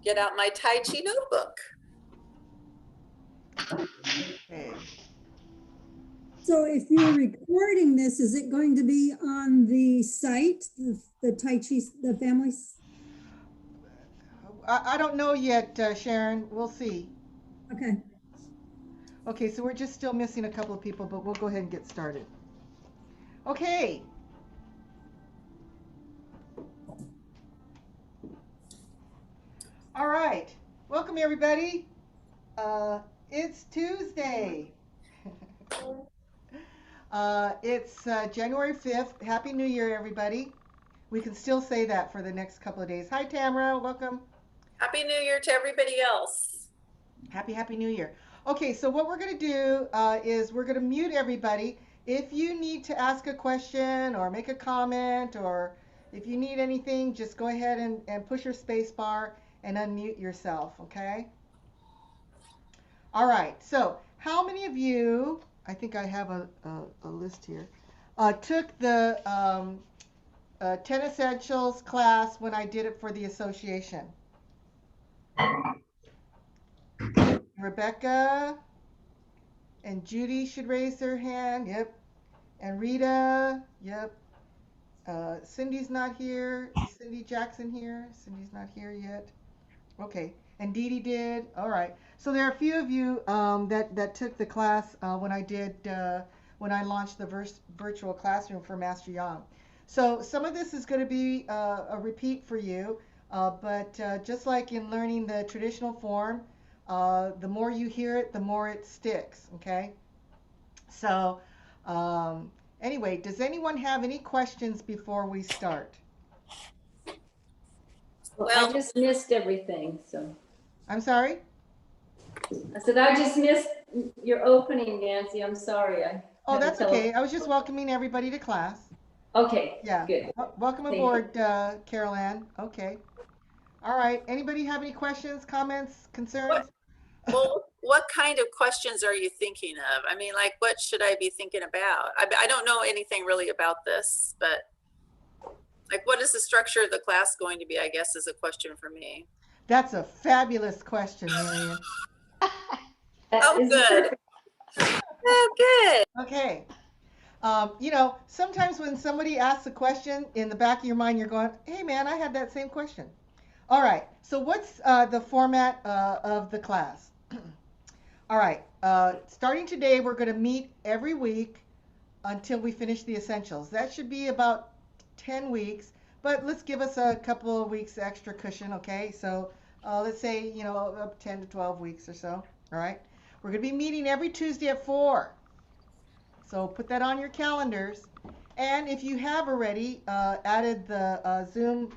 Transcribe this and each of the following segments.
get out my Tai Chi notebook. Okay. So if you're recording this, is it going to be on the site, the Tai Chi, the families? I don't know yet, Sharon. We'll see. Okay. Okay, so we're just still missing a couple of people, but we'll go ahead and get started. Okay. All right. Welcome, everybody. Uh, it's Tuesday. It's January 5th. Happy New Year, everybody. We can still say that for the next couple of days. Hi, Tamara. Welcome. Happy New Year to everybody else. Happy New Year. Okay, so what we're going to do is we're going to mute everybody. If you need to ask a question or make a comment or if you need anything, just go ahead and push your space bar and unmute yourself, okay? All right, so how many of you, I think I have a list here, took the 10 Essentials class when I did it for the association? Rebecca and Judy should raise their hand. Yep. And Rita. Yep. Cindy's not here. Is Cindy Jackson here? Cindy's not here yet. Okay. And Dee Dee did. All right. So there are a few of you that took the class when I launched the virtual classroom for Master Yang. So some of this is going to be a repeat for you, but just like in learning the traditional form, the more you hear it, the more it sticks. Okay. So anyway, does anyone have any questions before we start? Well, Well, I just missed everything, so. I'm sorry? I said, I just missed your opening, Nancy. I'm sorry. Oh, that's okay. I was just welcoming everybody to class. Okay, Yeah. good. Welcome Thank aboard, Carol Ann. Okay. All right. Anybody have any questions, comments, concerns? what kind of questions are you thinking of? I mean, like, what should I be thinking about? I don't know anything really about this, but like, what is the structure of the class going to be, I guess, is a question for me. That's a fabulous question, Marion. Oh, Is it good. perfect? Oh, good. Okay. Sometimes when somebody asks a question in the back of your mind, you're going, hey, man, I had that same question. All right. So what's the format of the class? All right. Starting today, we're going to meet every week until we finish the essentials. That should be about 10 weeks, but let's give us a couple of weeks extra cushion, okay? So let's say, up 10 to 12 weeks or so. All right. We're going to be meeting every Tuesday at 4. So put that on your calendars. And if you have already added the Zoom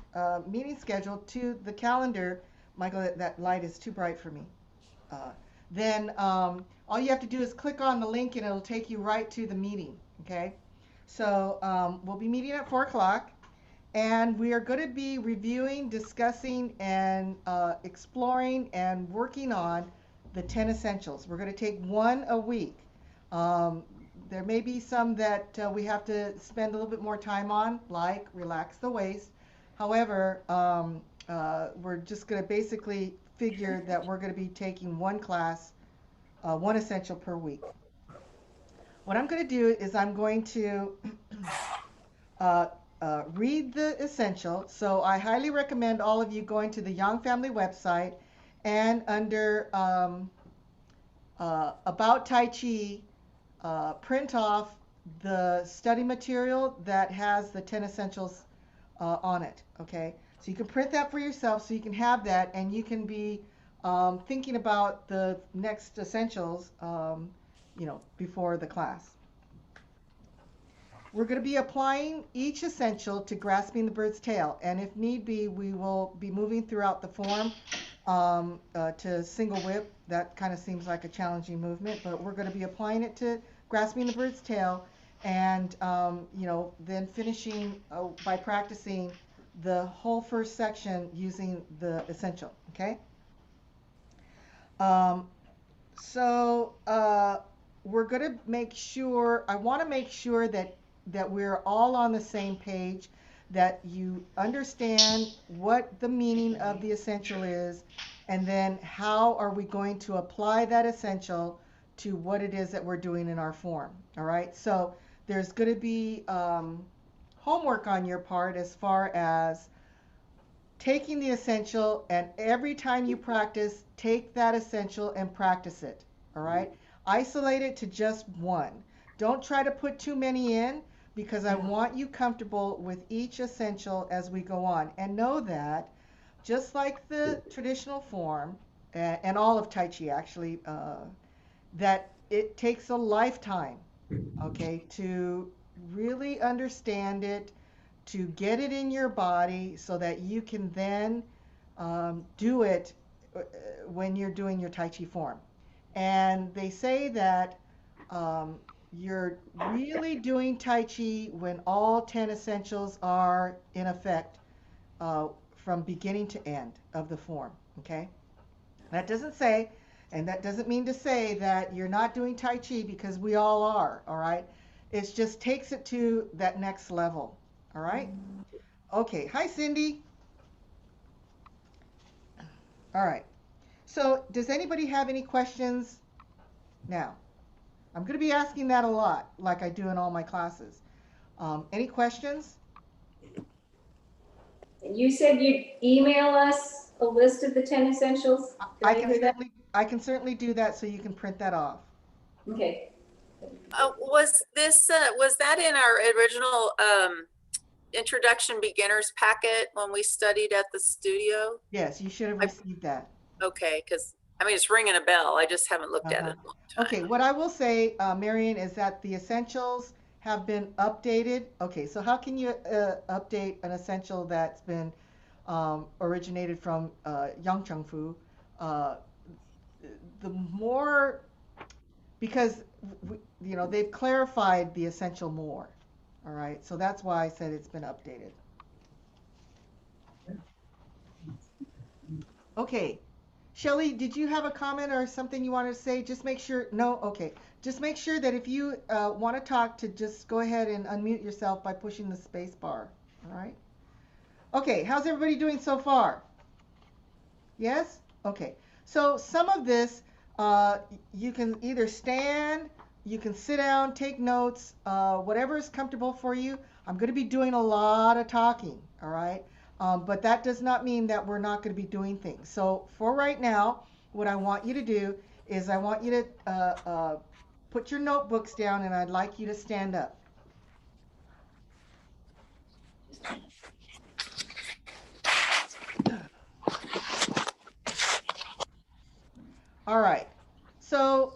meeting schedule to the calendar, Michael, that light is too bright for me. Then all you have to do is click on the link and it'll take you right to the meeting. Okay. So we'll be meeting at 4 o'clock. And we are going to be reviewing, discussing, and exploring and working on the 10 essentials. We're going to take one a week. There may be some that we have to spend a little bit more time on, like relax the waist. However, we're just going to basically figure that we're going to be taking one class, one essential per week. What I'm going to do is I'm going to read the essential. So I highly recommend all of you going to the Young Family website and under About Tai Chi, print off the study material that has the 10 essentials on it. Okay, so you can print that for yourself so you can have that and you can be thinking about the next essentials, before the class. We're going to be applying each essential to grasping the bird's tail, and if need be, we will be moving throughout the form to single whip. That kind of seems like a challenging movement, but we're going to be applying it to grasping the bird's tail, and then finishing by practicing the whole first section using the essential. Okay. So we're going to make sure. I want to make sure that we're all on the same page. that you understand what the meaning of the essential is, and then how are we going to apply that essential to what it is that we're doing in our form. All right. So there's going to be homework on your part as far as taking the essential, and every time you practice, take that essential and practice it. All right. Isolate it to just one. Don't try to put too many in, because I want you comfortable with each essential as we go on. And know that just like the traditional form, and all of Tai Chi actually, that it takes a lifetime, okay, to really understand it, to get it in your body so that you can then do it when you're doing your Tai Chi form. And they say that you're really doing Tai Chi when all 10 essentials are in effect from beginning to end of the form. Okay? That doesn't say, and that doesn't mean to say that you're not doing Tai Chi, because we all are. All right? It just takes it to that next level. All right? Okay. Hi, Cindy. All right. So, does anybody have any questions now? I'm going to be asking that a lot, like I do in all my classes. Any questions? You said you'd email us a list of the 10 essentials? Did I I can hear that? certainly do that, so you can print that off. Okay. Was that in our original introduction beginners packet when we studied at the studio? Yes, you should have received that. Okay, because I mean, it's ringing a bell. I just haven't looked at it Uh-huh. in a long time. Okay, what I will say, Marion, is that the essentials have been updated. Okay, so how can you update an essential that's been originated from Chengfu? Uh, the more, because they've clarified the essential more. All right, so that's why I said it's been updated. Okay, Shelly, did you have a comment or something you wanted to say? Just make sure. No, okay. Just make sure that if you want to talk, to just go ahead and unmute yourself by pushing the space bar. All right. Okay, how's everybody doing so far? Yes? Okay. So some of this, you can either stand, you can sit down, take notes, whatever is comfortable for you. I'm going to be doing a lot of talking, all right? But that does not mean that we're not going to be doing things. So for right now, what I want you to do is I want you to put your notebooks down, and I'd like you to stand up. All right. So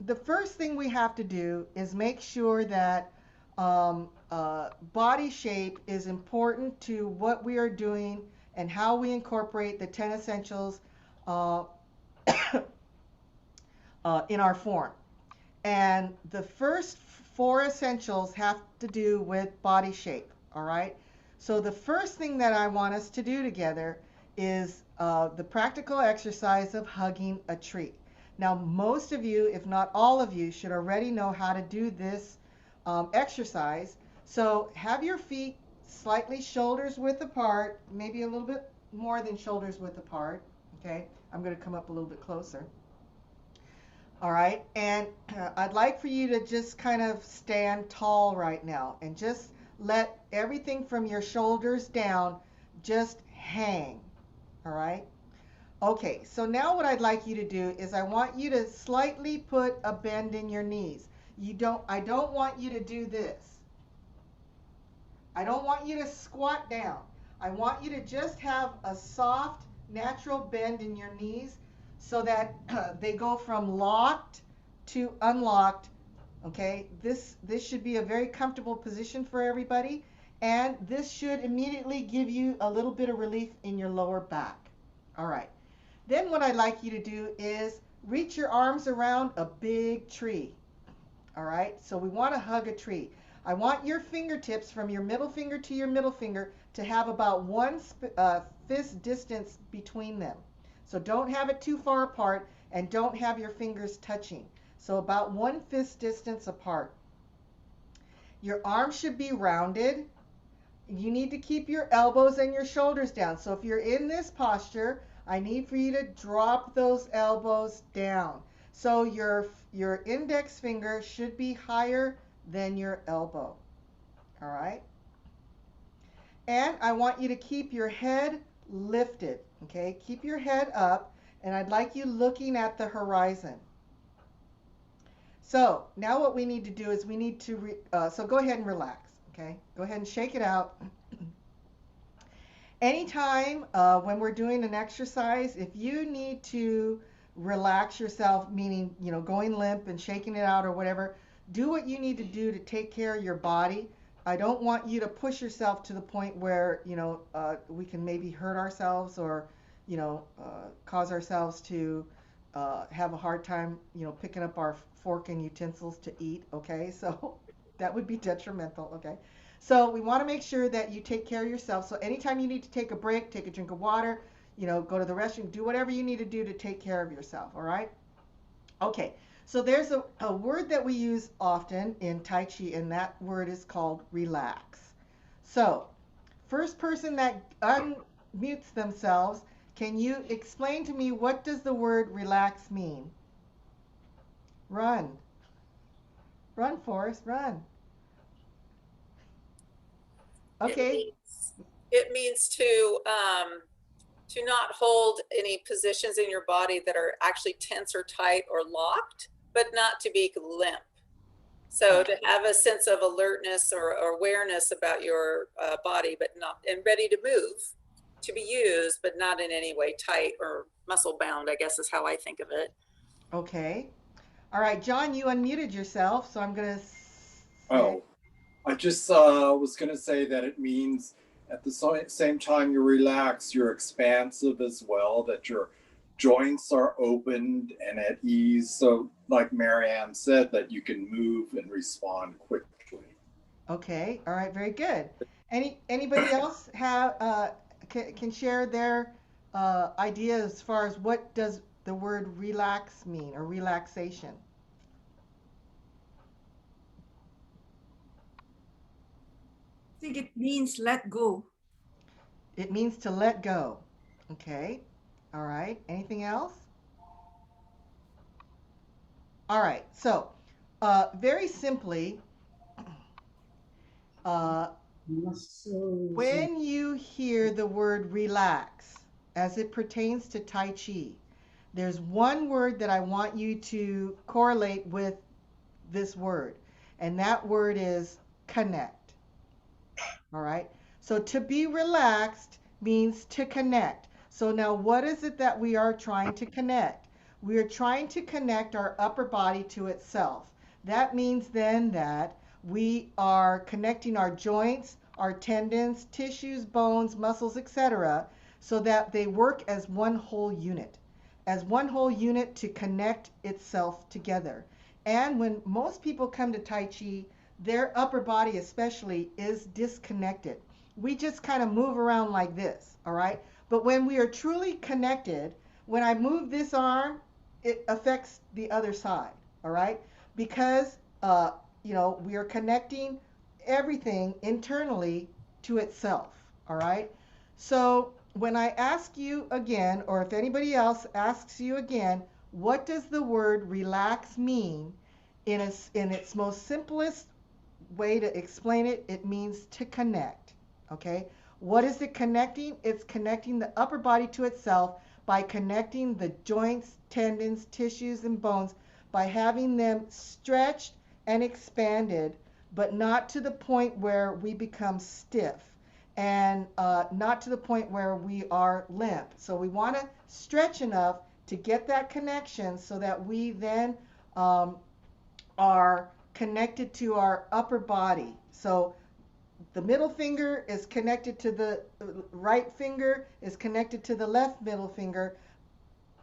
the first thing we have to do is make sure that body shape is important to what we are doing and how we incorporate the 10 essentials uh, in our form. And the first 4 essentials have to do with body shape. All right. So the first thing that I want us to do together is the practical exercise of hugging a tree. Now, most of you, if not all of you, should already know how to do this exercise. So have your feet slightly shoulders width apart, maybe a little bit more than shoulders width apart. Okay, I'm going to come up a little bit closer. All right, and I'd like for you to just kind of stand tall right now and just let everything from your shoulders down just hang. All right. Okay, so now what I'd like you to do is I want you to slightly put a bend in your knees. I don't want you to do this. I don't want you to squat down. I want you to just have a soft, natural bend in your knees so that they go from locked to unlocked. Okay, this should be a very comfortable position for everybody, and this should immediately give you a little bit of relief in your lower back. All right. Then what I'd like you to do is reach your arms around a big tree. All right, so we want to hug a tree. I want your fingertips from your middle finger to your middle finger to have about 1 fist distance between them. So don't have it too far apart, and don't have your fingers touching. So about 1 fist distance apart. Your arms should be rounded. You need to keep your elbows and your shoulders down. So if you're in this posture, I need for you to drop those elbows down. So your index finger should be higher than your elbow. All right? And I want you to keep your head lifted, okay? Keep your head up, and I'd like you looking at the horizon. So now what we need to do is we need to, so go ahead and relax, okay? Go ahead and shake it out. Anytime when we're doing an exercise, if you need to relax yourself, meaning, you know, going limp and shaking it out or whatever, do what you need to do to take care of your body. I don't want you to push yourself to the point where, you know, we can maybe hurt ourselves or, you know, cause ourselves to have a hard time, you know, picking up our fork and utensils to eat, okay? So that would be detrimental, okay? So we want to make sure that you take care of yourself. So anytime you need to take a break, take a drink of water, you know, go to the restroom, do whatever you need to do to take care of yourself, all right? Okay, so there's a word that we use often in Tai Chi, and that word is called relax. So, first person that unmutes themselves, can you explain to me what does the word relax mean? Run. Run, Forrest, run. It Okay, means, it means to not hold any positions in your body that are actually tense or tight or locked, but not to be limp. So to have a sense of alertness or awareness about your body, but not, and ready to move, to be used, but not in any way tight or muscle bound, I guess is how I think of it. okay. All right, John, you unmuted yourself, so I'm going to say, Oh, I just was going to say that it means at the same time you relax, you're expansive as well, that your joints are opened and at ease. So, like Marianne said, that you can move and respond quickly. okay, all right, very good. Anybody else have can share their idea as far as what does the word relax mean or relaxation? I think it means let go. It means to let go. Okay, all right. Anything else? All right. So, very simply, uh, Muscles. when you hear the word relax as it pertains to Tai Chi, there's one word that I want you to correlate with this word, and that word is connect. All right. So to be relaxed means to connect. So now what is it that we are trying to connect? We are trying to connect our upper body to itself. That means then that we are connecting our joints, our tendons, tissues, bones, muscles, etc., so that they work as one whole unit, to connect itself together. And when most people come to Tai Chi, their upper body especially is disconnected. We just kind of move around like this, all right? But when we are truly connected, when I move this arm, it affects the other side, all right? Because, you know, we are connecting everything internally to itself, all right? So when I ask you again, or if anybody else asks you again, what does the word relax mean? In its most simplest way to explain it, it means to connect. Okay? What is it connecting? It's connecting the upper body to itself by connecting the joints, tendons, tissues, and bones by having them stretched and expanded, but not to the point where we become stiff and not to the point where we are limp. So we want to stretch enough to get that connection so that we then are connected to our upper body. So the middle finger is connected to the right finger, is connected to the left middle finger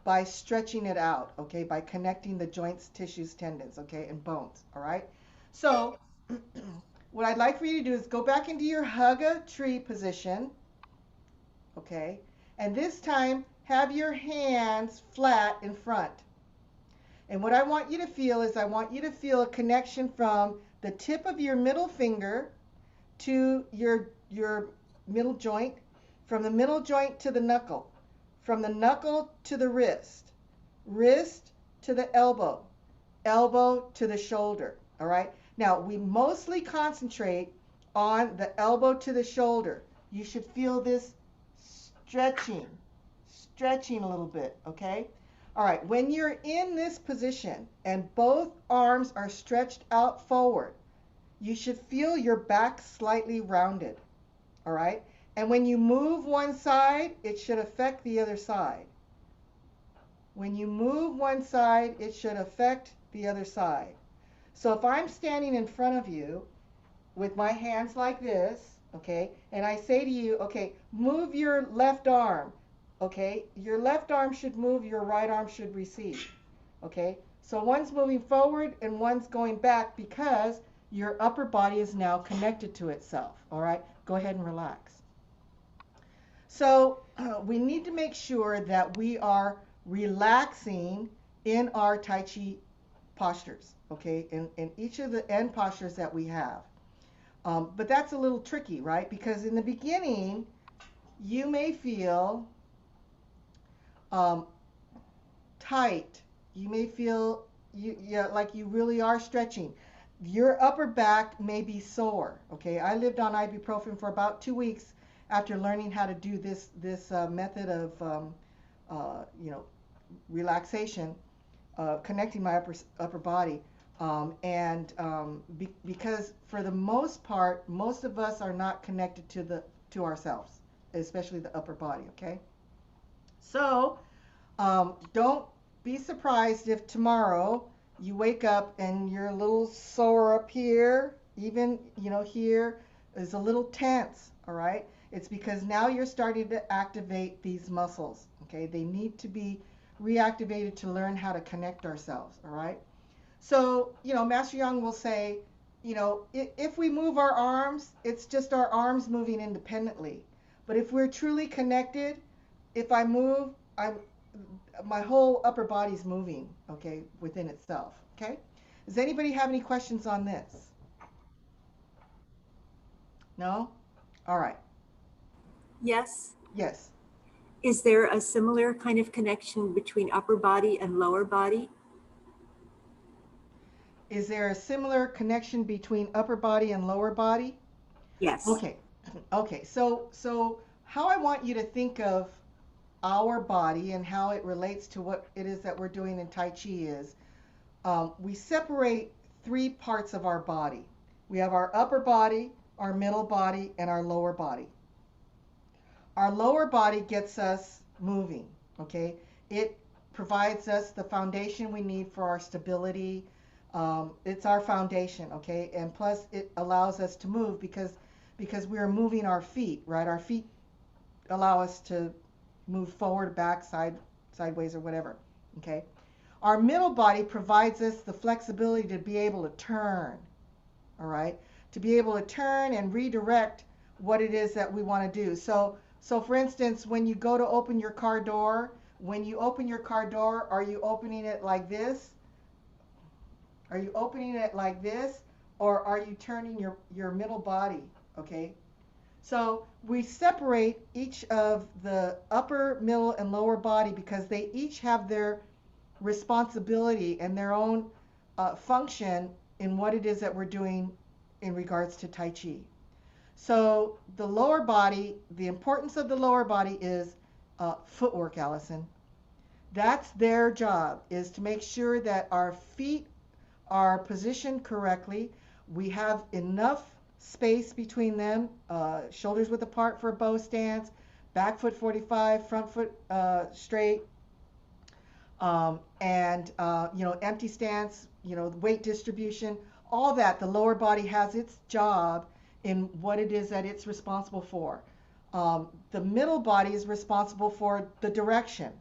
by stretching it out, okay, by connecting the joints, tissues, tendons, okay, and bones, all right? So what I'd like for you to do is go back into your hug a tree position, okay, and this time have your hands flat in front. And what I want you to feel is I want you to feel a connection from the tip of your middle finger to your middle joint, from the middle joint to the knuckle, from the knuckle to the wrist, wrist to the elbow, elbow to the shoulder. All right. Now we mostly concentrate on the elbow to the shoulder. You should feel this stretching, stretching a little bit. Okay. All right. When you're in this position and both arms are stretched out forward, you should feel your back slightly rounded. All right. And when you move one side, it should affect the other side. When you move one side, it should affect the other side. So if I'm standing in front of you with my hands like this, okay, and I say to you, okay, move your left arm, okay, your left arm should move, your right arm should recede, okay? So one's moving forward and one's going back because your upper body is now connected to itself, all right? Go ahead and relax. So we need to make sure that we are relaxing in our Tai Chi postures, okay, in each of the end postures that we have. But that's a little tricky, right? Because in the beginning, you may feel tight. You may feel like you really are stretching. Your upper back may be sore, okay? I lived on ibuprofen for about 2 weeks after learning how to do this method of relaxation, connecting my upper body, because for the most part, most of us are not connected to ourselves, especially the upper body. Okay, so don't be surprised if tomorrow you wake up and you're a little sore up here, even here is a little tense. All right. It's because now you're starting to activate these muscles, okay? They need to be reactivated to learn how to connect ourselves, all right? So, Master Yang will say, if we move our arms, it's just our arms moving independently. But if we're truly connected, if I move, my whole upper body's moving, okay, within itself, okay? Does anybody have any questions on this? No? All right. Yes. Yes. Is there a similar kind of connection between upper body and lower body? Is there a similar connection between upper body and lower body? Yes. Okay. Okay. So how I want you to think of our body and how it relates to what it is that we're doing in Tai Chi is we separate 3 parts of our body. We have our upper body, our middle body, and our lower body. Our lower body gets us moving, okay? It provides us the foundation we need for our stability. It's our foundation, okay? And plus it allows us to move because we are moving our feet, right? Our feet allow us to move forward, back, sideways, or whatever, okay? Our middle body provides us the flexibility to be able to turn, all right? To be able to turn and redirect what it is that we want to do. So for instance, when you go to open your car door, are you opening it like this? Are you opening it like this? Or are you turning your middle body, okay? So we separate each of the upper, middle, and lower body because they each have their responsibility and their own function in what it is that we're doing in regards to Tai Chi. So the lower body, the importance of the lower body is footwork, Allison. That's their job, is to make sure that our feet are positioned correctly. We have enough space between them, shoulders width apart for a bow stance, back foot 45, front foot straight, empty stance, weight distribution, all that. The lower body has its job in what it is that it's responsible for. The middle body is responsible for the direction.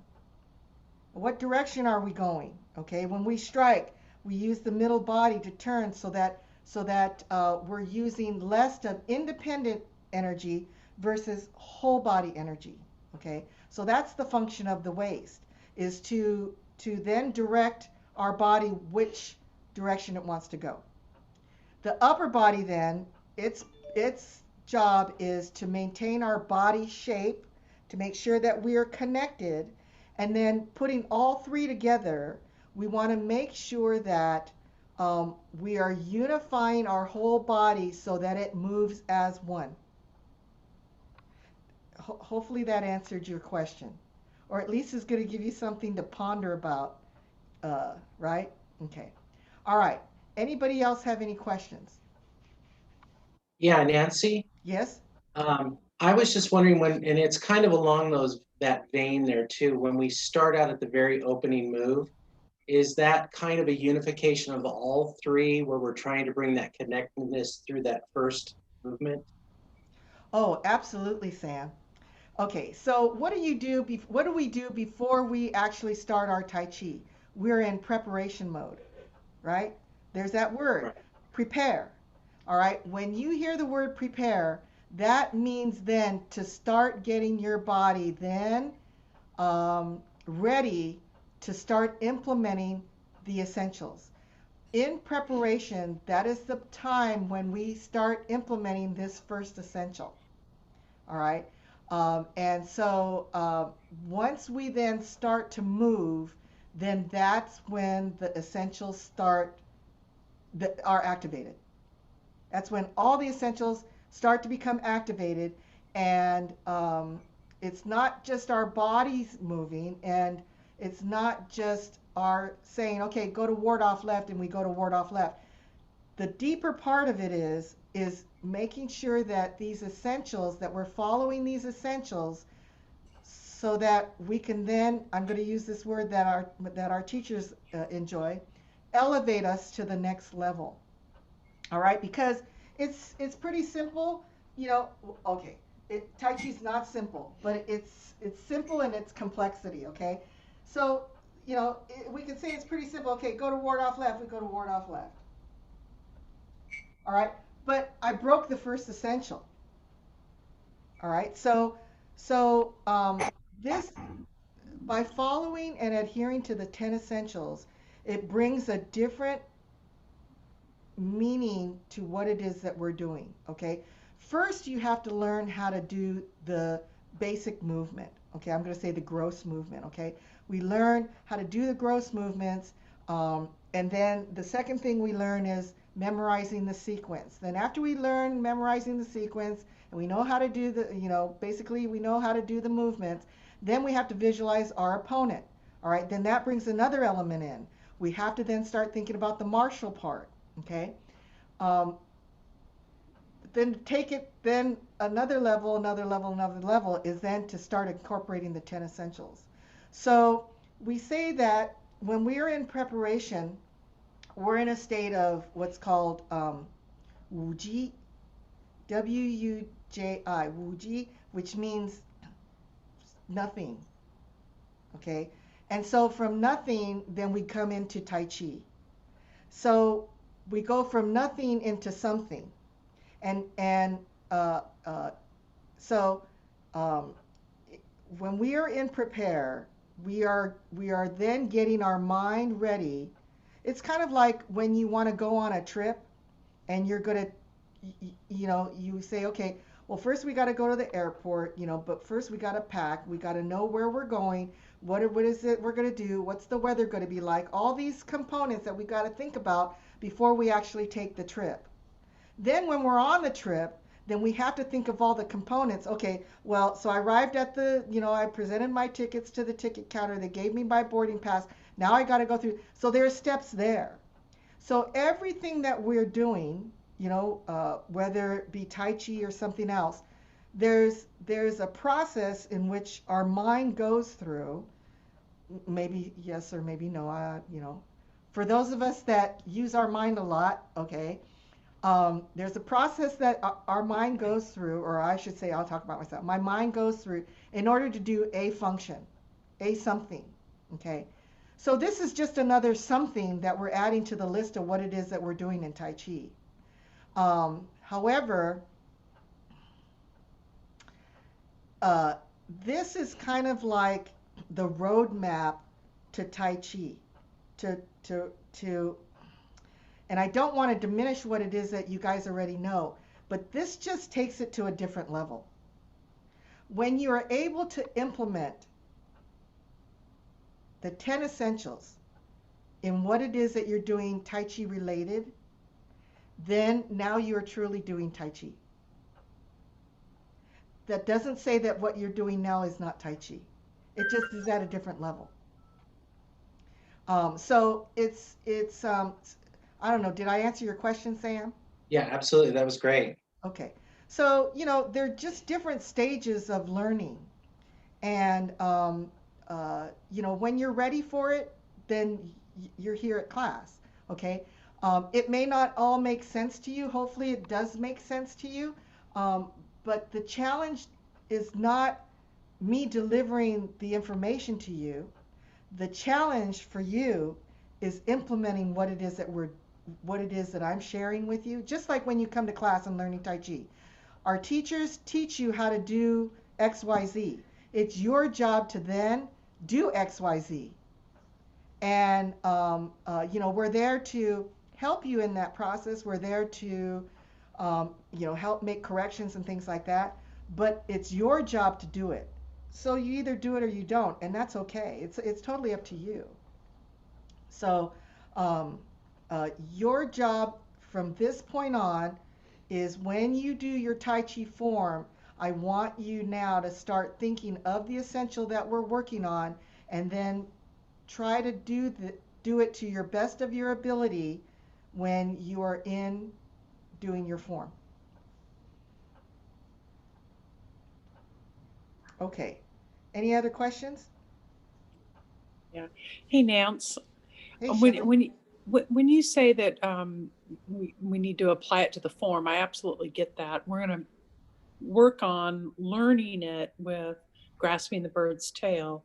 What direction are we going? Okay, when we strike, we use the middle body to turn so that we're using less of independent energy versus whole body energy. Okay, so that's the function of the waist, is to then direct our body which direction it wants to go. The upper body then, its job is to maintain our body shape, to make sure that we are connected, and then putting all three together, we want to make sure that we are unifying our whole body so that it moves as one. Hopefully that answered your question, or at least is going to give you something to ponder about, right? Okay. All right. Anybody else have any questions? Yeah, Nancy, Yes? I was just wondering when, and it's kind of along that vein there too, when we start out at the very opening move, is that kind of a unification of all three where we're trying to bring that connectedness through that first movement? Oh, absolutely, Sam. Okay, so what do you do? What do we do before we actually start our Tai Chi? We're in preparation mode, right? There's that word, Right. prepare. All right, when you hear the word prepare, that means then to start getting your body then ready to start implementing the essentials. In preparation, that is the time when we start implementing this first essential. All right. And so once we then start to move, then that's when the essentials are activated. That's when all the essentials start to become activated, and it's not just our bodies moving, and it's not just our saying, okay, go to ward off left, and we go to ward off left. The deeper part of it is making sure that these essentials, that we're following these essentials, so that we can then, I'm going to use this word that our teachers enjoy, elevate us to the next level. All right, because it's pretty simple, you know. Okay, Tai Chi is not simple, but it's simple in its complexity. Okay, so we can say it's pretty simple. Okay, go to ward off left. We go to ward off left. All right, but I broke the first essential. All right, so this, by following and adhering to the 10 essentials, it brings a different meaning to what it is that we're doing. Okay, first you have to learn how to do the basic movement. Okay, I'm going to say the gross movement. Okay, we learn how to do the gross movements, and then the second thing we learn is memorizing the sequence. Then after we learn memorizing the sequence and we know how to do basically we know how to do the movements, then we have to visualize our opponent. All right, then that brings another element in. We have to then start thinking about the martial part. Okay, then take it then another level, another level, another level is then to start incorporating the 10 essentials. So we say that when we are in preparation, we're in a state of what's called wuji, W-U-J-I, wuji, which means nothing. Okay, and so from nothing, then we come into Tai Chi. So we go from nothing into something, and so when we are in prepare, we are then getting our mind ready. It's kind of like when you want to go on a trip, and you're gonna, you say, okay, well, first we got to go to the airport, but first we got to pack. We got to know where we're going. What is it we're going to do? What's the weather going to be like? All these components that we got to think about before we actually take the trip. Then when we're on the trip, then we have to think of all the components. Okay, well, so I arrived at I presented my tickets to the ticket counter. They gave me my boarding pass. Now I got to go through. So there's steps there. So everything that we're doing, whether it be Tai Chi or something else, there's a process in which our mind goes through. Maybe yes or maybe no. For those of us that use our mind a lot, okay, there's a process that our mind goes through, or I should say, I'll talk about myself. My mind goes through in order to do a function, a something, okay? So this is just another something that we're adding to the list of what it is that we're doing in Tai Chi. However, this is kind of like the roadmap to Tai Chi, and I don't want to diminish what it is that you guys already know, but this just takes it to a different level. When you are able to implement the 10 essentials in what it is that you're doing Tai Chi related, then now you are truly doing Tai Chi. That doesn't say that what you're doing now is not Tai Chi. It just is at a different level. So it's I don't know. Did I answer your question, Sam? Yeah, absolutely. That was great. Okay. So they're just different stages of learning, and when you're ready for it, then you're here at class. Okay. It may not all make sense to you. Hopefully, it does make sense to you. But the challenge is not me delivering the information to you. The challenge for you is implementing what it is that I'm sharing with you. Just like when you come to class and learning Tai Chi, our teachers teach you how to do X, Y, Z. It's your job to then do X, Y, Z. And we're there to help you in that process. We're there to help make corrections and things like that. But it's your job to do it. So you either do it or you don't, and that's okay. It's totally up to you. So your job from this point on is when you do your Tai Chi form, I want you now to start thinking of the essential that we're working on, and then try to do it to your best of your ability when you are in doing your form. Okay. Any other questions? Yeah. Hey, Nance, Hey, when, Shelley. when, you- when you say that we need to apply it to the form, I absolutely get that. We're going to work on learning it with grasping the bird's tail.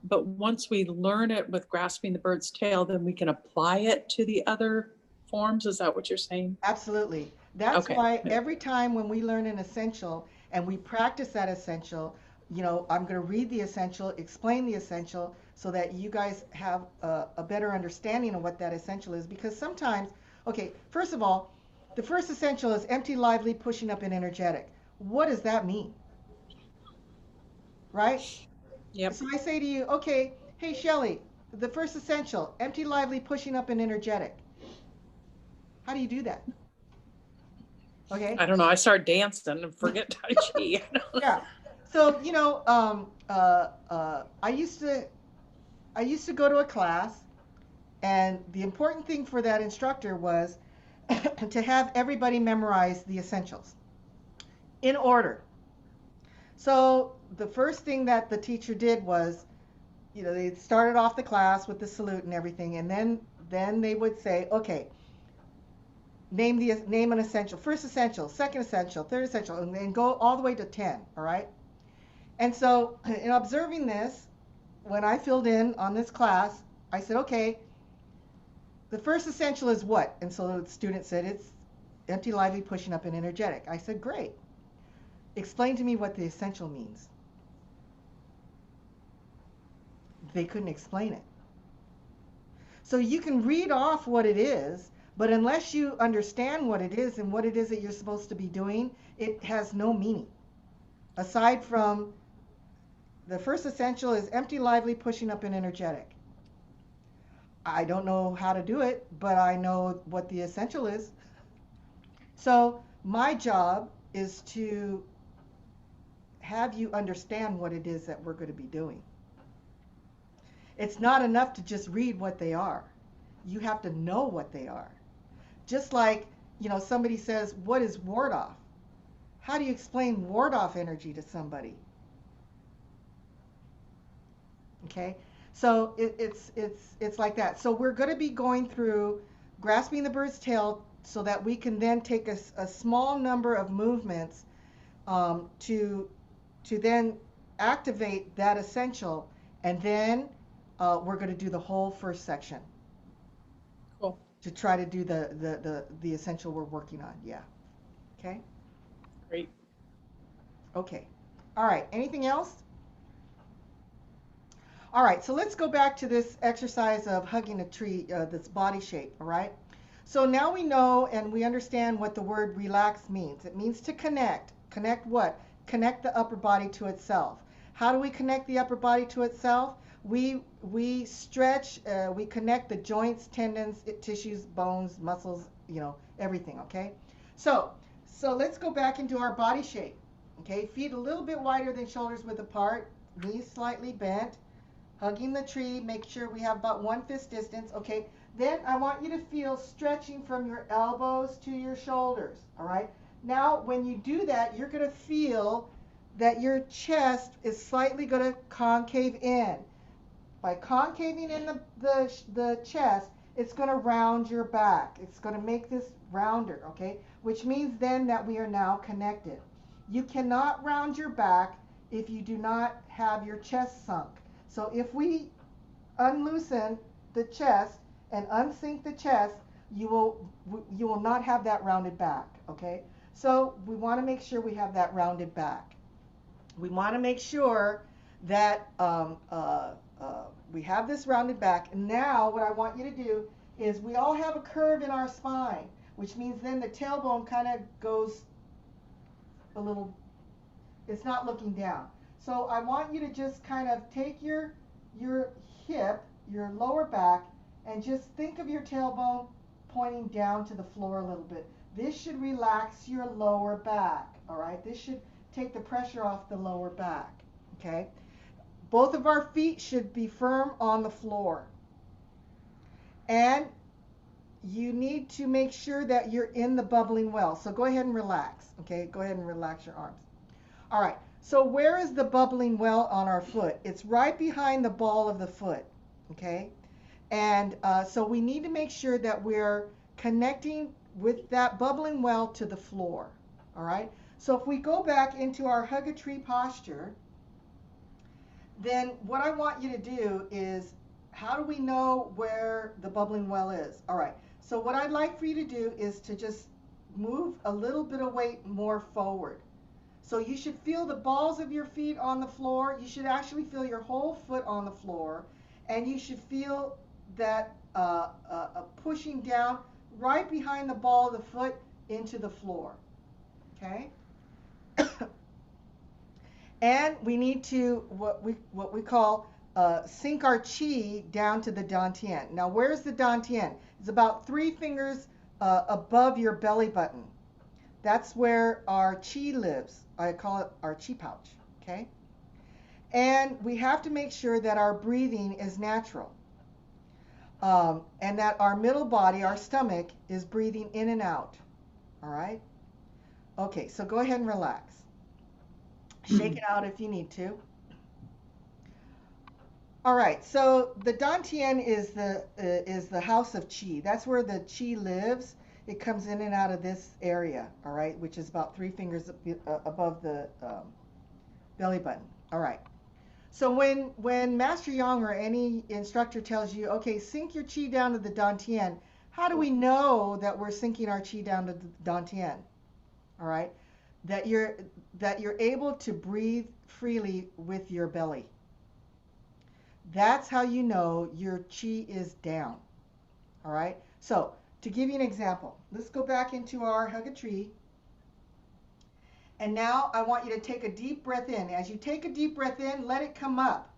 But once we learn it with grasping the bird's tail, then we can apply it to the other forms. Is that what you're saying? Absolutely. That's Okay. why every time when we learn an essential and we practice that essential, I'm going to read the essential, explain the essential so that you guys have a better understanding of what that essential is. Because sometimes, okay, first of all, the first essential is empty, lively, pushing up, and energetic. What does that mean? Right? Yep. So I say to you, okay, hey, Shelley, the first essential, empty, lively, pushing up, and energetic. How do you do that? Okay. I don't know. I start dancing and forget Tai Chi. Yeah. So I used to go to a class, and the important thing for that instructor was to have everybody memorize the essentials in order. So the first thing that the teacher did was, they started off the class with the salute and everything, and then they would say, okay, name an essential, first essential, second essential, third essential, and then go all the way to 10. All right. And so, in observing this, when I filled in on this class, I said, okay, the first essential is what? And so the student said, it's empty, lively, pushing up, and energetic. I said, great. Explain to me what the essential means. They couldn't explain it. So you can read off what it is, but unless you understand what it is and what it is that you're supposed to be doing, it has no meaning. Aside from the first essential is empty, lively, pushing up, and energetic. I don't know how to do it, but I know what the essential is. So my job is to have you understand what it is that we're going to be doing. It's not enough to just read what they are. You have to know what they are. Just like, somebody says, what is ward off? How do you explain ward off energy to somebody? Okay, so it's like that. So we're going to be going through grasping the bird's tail so that we can then take a small number of movements to then activate that essential, and then we're going to do the whole first section. Cool. To try to do the essential we're working on. Yeah. Okay. Great. Okay. All right. Anything else? All right, so let's go back to this exercise of hugging a tree, this body shape, all right? So now we know and we understand what the word relax means. It means to connect. Connect what? Connect the upper body to itself. How do we connect the upper body to itself? We stretch, we connect the joints, tendons, tissues, bones, muscles, everything, okay? So let's go back into our body shape. Okay, feet a little bit wider than shoulders width apart, knees slightly bent, hugging the tree, make sure we have about 1 fist distance, okay? Then I want you to feel stretching from your elbows to your shoulders, all right? Now, when you do that, you're gonna feel that your chest is slightly gonna concave in. By concaving in the chest, it's gonna round your back. It's gonna make this rounder, okay? Which means then that we are now connected. You cannot round your back if you do not have your chest sunk. So if we unloosen the chest and unsink the chest, you will not have that rounded back, okay? So we want to make sure we have that rounded back. We want to make sure that we have this rounded back. And now what I want you to do is we all have a curve in our spine, which means then the tailbone kind of goes a little, it's not looking down. So I want you to just kind of take your hip, your lower back, and just think of your tailbone pointing down to the floor a little bit. This should relax your lower back, all right? This should take the pressure off the lower back, okay? Both of our feet should be firm on the floor. And you need to make sure that you're in the bubbling well. So go ahead and relax, okay? Go ahead and relax your arms. All right, so where is the bubbling well on our foot? It's right behind the ball of the foot, okay? And so we need to make sure that we're connecting with that bubbling well to the floor, all right? So if we go back into our hug a tree posture, then what I want you to do is, how do we know where the bubbling well is? All right, so what I'd like for you to do is to just move a little bit of weight more forward. So you should feel the balls of your feet on the floor. You should actually feel your whole foot on the floor. And you should feel that pushing down right behind the ball of the foot into the floor. Okay? And we need to, what we call, sink our chi down to the dantian. Now, where's the dantian? It's about 3 fingers above your belly button. That's where our chi lives. I call it our chi pouch, okay? And we have to make sure that our breathing is natural. And that our middle body, our stomach, is breathing in and out, all right? Okay, so go ahead and relax. Shake it out if you need to. All right, so the dantian is the house of chi. That's where the chi lives. It comes in and out of this area, all right, which is about 3 fingers above the belly button. All right. So when Master Yang or any instructor tells you, okay, sink your chi down to the dantian, how do we know that we're sinking our chi down to the dantian? All right, that you're able to breathe freely with your belly. That's how you know your chi is down. All right. So to give you an example, let's go back into our hug a tree. And now I want you to take a deep breath in. As you take a deep breath in, let it come up.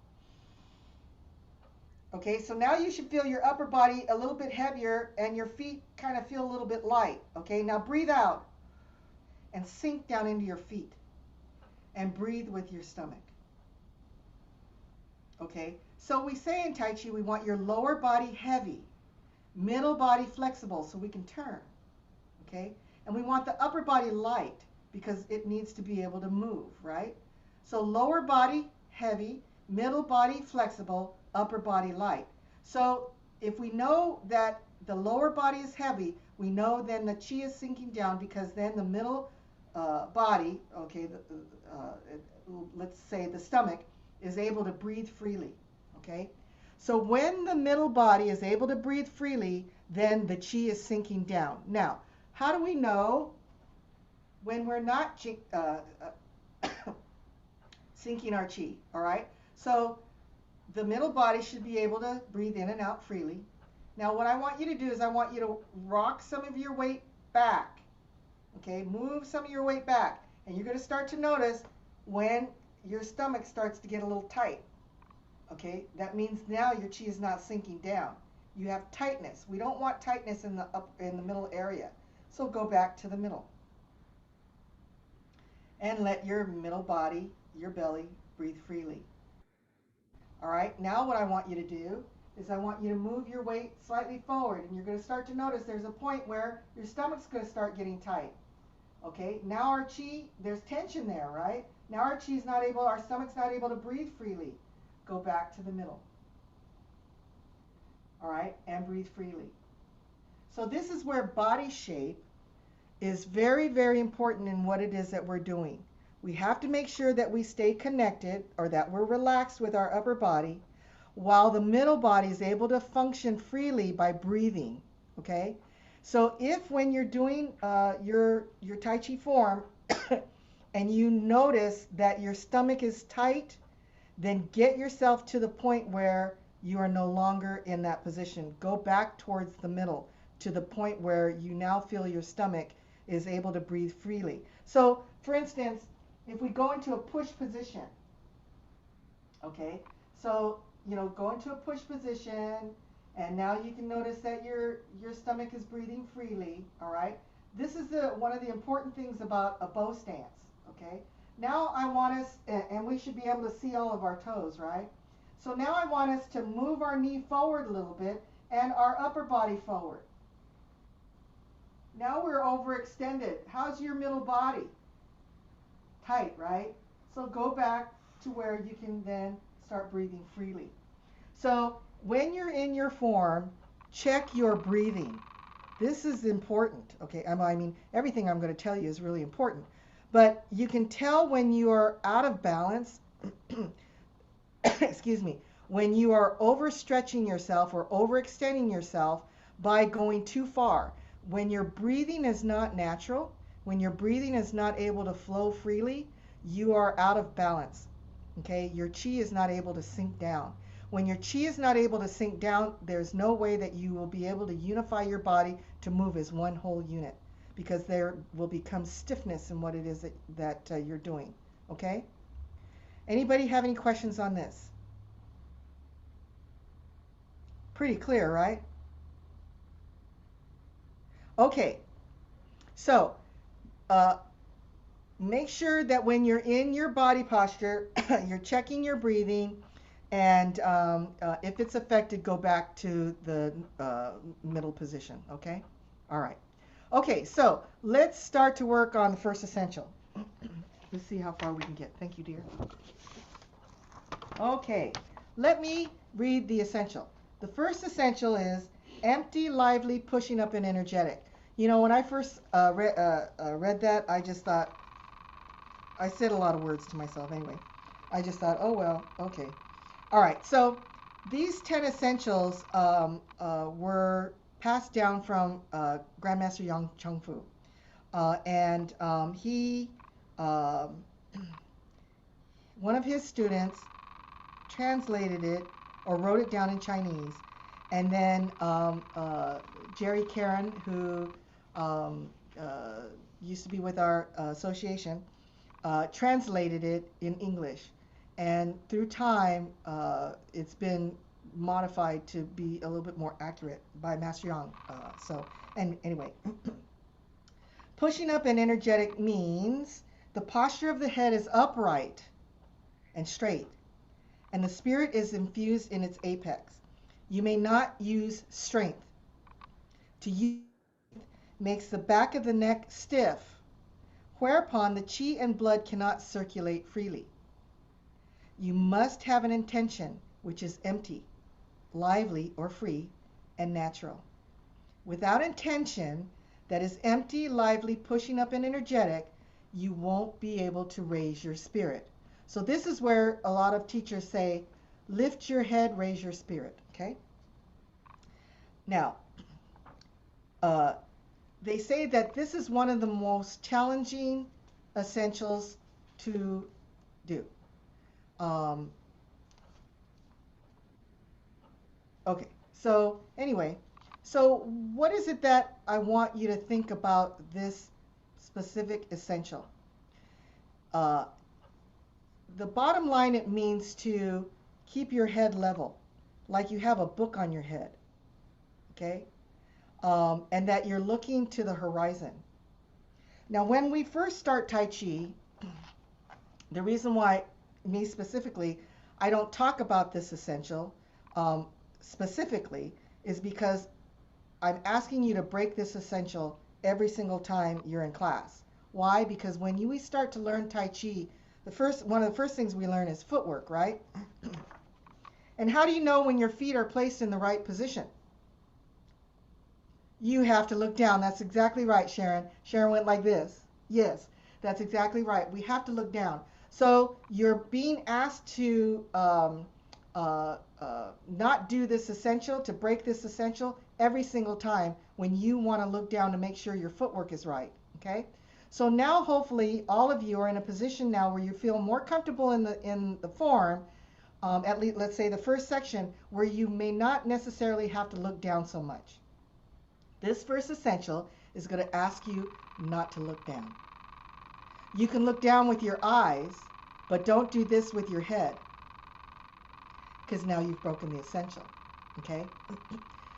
Okay, so now you should feel your upper body a little bit heavier and your feet kind of feel a little bit light. Okay, now breathe out and sink down into your feet and breathe with your stomach. Okay, so we say in Tai Chi we want your lower body heavy, middle body flexible so we can turn. Okay, and we want the upper body light, because it needs to be able to move, right? So lower body heavy, middle body flexible, upper body light. So if we know that the lower body is heavy, we know then the chi is sinking down, because then the middle body, okay, let's say the stomach, is able to breathe freely, okay? So when the middle body is able to breathe freely, then the chi is sinking down. Now, how do we know when we're not sinking our chi, all right? So the middle body should be able to breathe in and out freely. Now what I want you to do is I want you to rock some of your weight back. Okay, move some of your weight back. And you're going to start to notice when your stomach starts to get a little tight. Okay, that means now your chi is not sinking down. You have tightness. We don't want tightness in the middle area. So go back to the middle. And let your middle body, your belly, breathe freely. All right, now what I want you to do is I want you to move your weight slightly forward, and you're going to start to notice there's a point where your stomach's going to start getting tight. Okay, now our chi, there's tension there, right? Now our chi is not able, our stomach's not able to breathe freely. Go back to the middle. All right, and breathe freely. So this is where body shape is very, very important in what it is that we're doing. We have to make sure that we stay connected, or that we're relaxed with our upper body, while the middle body is able to function freely by breathing. Okay? So if when you're doing your Tai Chi form and you notice that your stomach is tight, then get yourself to the point where you are no longer in that position. Go back towards the middle to the point where you now feel your stomach is able to breathe freely. So, for instance, if we go into a push position, okay, so, go into a push position, and now you can notice that your stomach is breathing freely, all right? This is one of the important things about a bow stance, okay? Now I want us, and we should be able to see all of our toes, right? So now I want us to move our knee forward a little bit and our upper body forward. Now we're overextended. How's your middle body? Tight, right? So go back to where you can then start breathing freely. So when you're in your form, check your breathing. This is important, okay? I mean, everything I'm going to tell you is really important. But you can tell when you are out of balance, excuse me, when you are overstretching yourself or overextending yourself by going too far. When your breathing is not natural, when your breathing is not able to flow freely, you are out of balance. Okay? Your chi is not able to sink down. When your chi is not able to sink down, there's no way that you will be able to unify your body to move as one whole unit, because there will become stiffness in what it is that you're doing. Okay? Anybody have any questions on this? Pretty clear, right? Okay. So, make sure that when you're in your body posture, you're checking your breathing, and if it's affected, go back to the middle position, okay? All right. Okay, so let's start to work on the first essential. Let's see how far we can get. Thank you, dear. Okay, let me read the essential. The first essential is empty, lively, pushing up, and energetic. When I first read that, I just thought, I said a lot of words to myself anyway. I just thought, oh, well, okay. All right, so these 10 essentials were passed down from Grandmaster Yang Chengfu. And he, one of his students translated it or wrote it down in Chinese. And then Jerry Karen, who used to be with our association, translated it in English. And through time, it's been modified to be a little bit more accurate by Master Yang. Anyway, pushing up and energetic means the posture of the head is upright and straight, and the spirit is infused in its apex. You may not use strength. To use makes the back of the neck stiff, whereupon the chi and blood cannot circulate freely. You must have an intention which is empty, lively or free, and natural. Without intention that is empty, lively, pushing up, and energetic, you won't be able to raise your spirit. So this is where a lot of teachers say, lift your head, raise your spirit, okay? Now, they say that this is one of the most challenging essentials to do. Okay, so anyway, So what is it that I want you to think about this specific essential? Uh, the bottom line, it means to keep your head level, like you have a book on your head, okay? And that you're looking to the horizon. Now, when we first start Tai Chi, the reason why, me specifically, I don't talk about this essential specifically is because I'm asking you to break this essential every single time you're in class. Why? Because when we start to learn Tai Chi, one of the first things we learn is footwork, right? And how do you know when your feet are placed in the right position? You have to look down. That's exactly right, Sharon. Sharon went like this. Yes, that's exactly right. We have to look down. So you're being asked to not do this essential, to break this essential every single time when you want to look down to make sure your footwork is right. Okay? So now hopefully all of you are in a position now where you feel more comfortable in the form, at least let's say the first section, where you may not necessarily have to look down so much. This first essential is going to ask you not to look down. You can look down with your eyes, but don't do this with your head, because now you've broken the essential. Okay?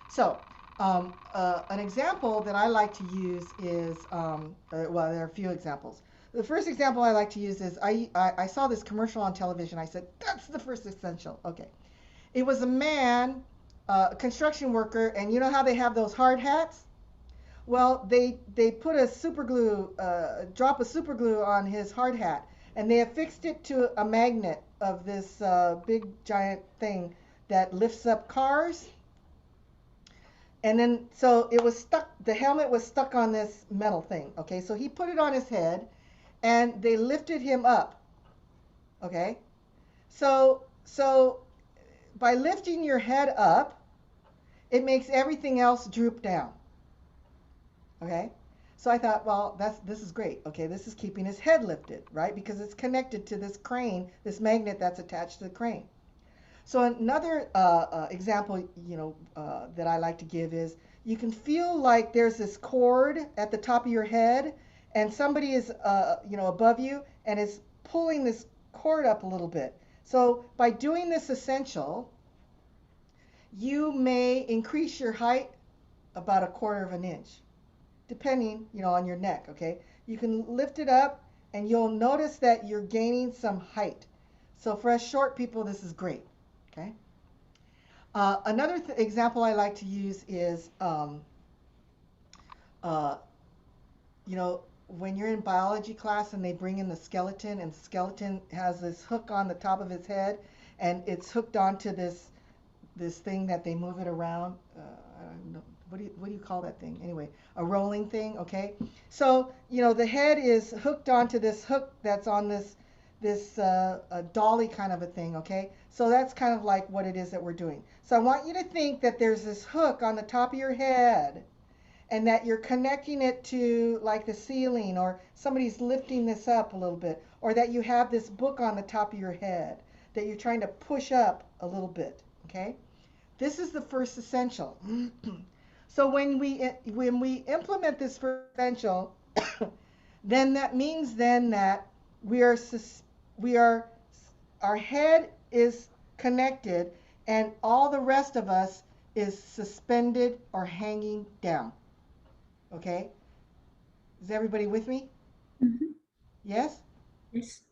So, an example that I like to use is, well, there are a few examples. The first example I like to use is I saw this commercial on television. I said, that's the first essential. Okay. It was a man, a construction worker, and you know how they have those hard hats? Well, they put a super glue, drop of super glue on his hard hat, and they affixed it to a magnet of this big giant thing that lifts up cars. And then, so it was stuck, the helmet was stuck on this metal thing. Okay, so he put it on his head, and they lifted him up. Okay, so by lifting your head up, it makes everything else droop down. Okay, so I thought, well, this is great. Okay, this is keeping his head lifted, right? Because it's connected to this crane, this magnet that's attached to the crane. So another example, that I like to give is you can feel like there's this cord at the top of your head, and somebody is, above you and is pulling this cord up a little bit. So by doing this essential, you may increase your height about 1/4 of an inch, depending, on your neck. Okay, you can lift it up, and you'll notice that you're gaining some height. So for us short people, this is great. Okay. Another example I like to use is, when you're in biology class and they bring in the skeleton, and the skeleton has this hook on the top of its head, and it's hooked onto this thing that they move it around. I don't know, what do you call that thing? Anyway, a rolling thing. Okay. So the head is hooked onto this hook that's on this a dolly kind of a thing. Okay, so that's kind of like what it is that we're doing. So I want you to think that there's this hook on the top of your head, and that you're connecting it to like the ceiling, or somebody's lifting this up a little bit, or that you have this book on the top of your head that you're trying to push up a little bit. Okay, this is the first essential. So when we implement this first essential, then that means that our head is connected, and all the rest of us is suspended or hanging down. Okay? Is everybody with me? Mhm. Yes? Yes.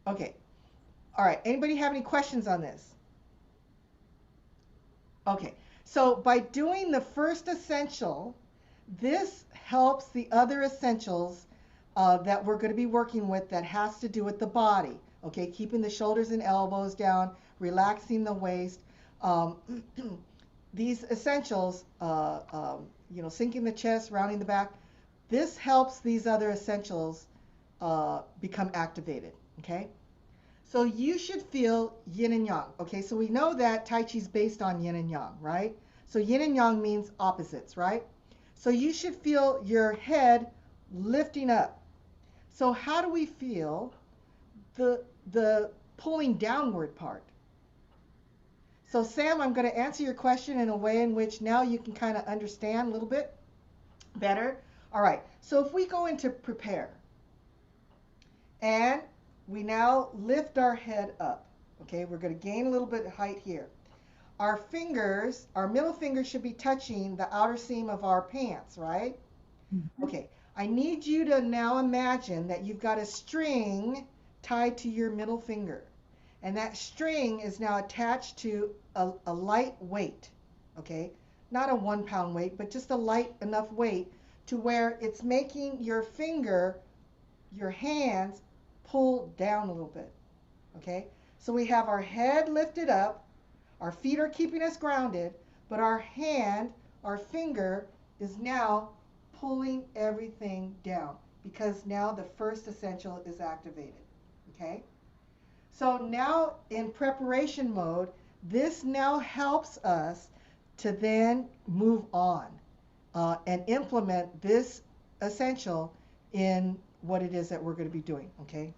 Okay. All right. Anybody have any questions on this? Okay. So by doing the first essential, this helps the other essentials that we're going to be working with that has to do with the body. Okay, keeping the shoulders and elbows down, relaxing the waist. These essentials, sinking the chest, rounding the back, this helps these other essentials become activated. Okay, so you should feel yin and yang. Okay, so we know that Tai Chi is based on yin and yang, right? So yin and yang means opposites, right? So you should feel your head lifting up. So how do we feel the pulling downward part? So Sam, I'm going to answer your question in a way in which now you can kind of understand a little bit better. All right, so if we go into prepare and we now lift our head up, okay, we're going to gain a little bit of height here. Our fingers, our middle finger should be touching the outer seam of our pants, right? Okay, I need you to now imagine that you've got a string tied to your middle finger. And that string is now attached to a light weight, okay? Not a 1 pound weight, but just a light enough weight to where it's making your finger, your hands, pull down a little bit, okay? So we have our head lifted up, our feet are keeping us grounded, but our hand, our finger, is now pulling everything down because now the first essential is activated, okay? So now in preparation mode, this now helps us to then move on and implement this essential in what it is that we're going to be doing, okay?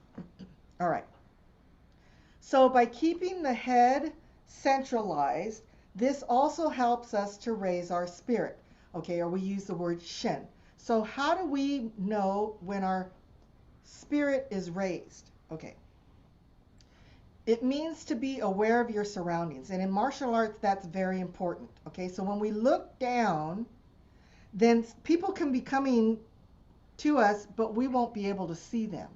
All right. So by keeping the head centralized, this also helps us to raise our spirit, okay? Or we use the word shen. So how do we know when our spirit is raised? Okay. It means to be aware of your surroundings. And in martial arts, that's very important. Okay, so when we look down, then people can be coming to us, but we won't be able to see them.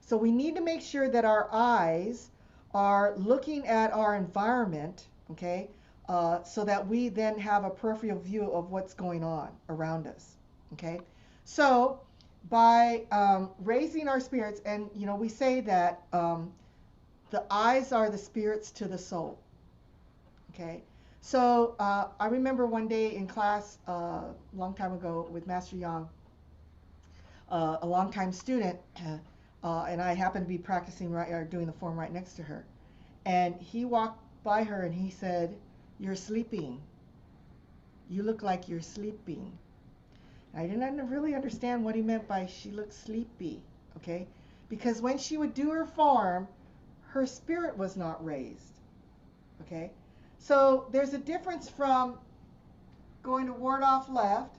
So we need to make sure that our eyes are looking at our environment, okay, so that we then have a peripheral view of what's going on around us. Okay, so by raising our spirits, and you know, we say that the eyes are the spirits to the soul. Okay, so I remember one day in class a long time ago with Master Yang, a longtime student, and I happened to be practicing right or doing the form right next to her, and he walked by her and he said, "You're sleeping. You look like you're sleeping." I didn't really understand what he meant by she looked sleepy. Okay, because when she would do her form, her spirit was not raised. Okay, so there's a difference from going to ward off left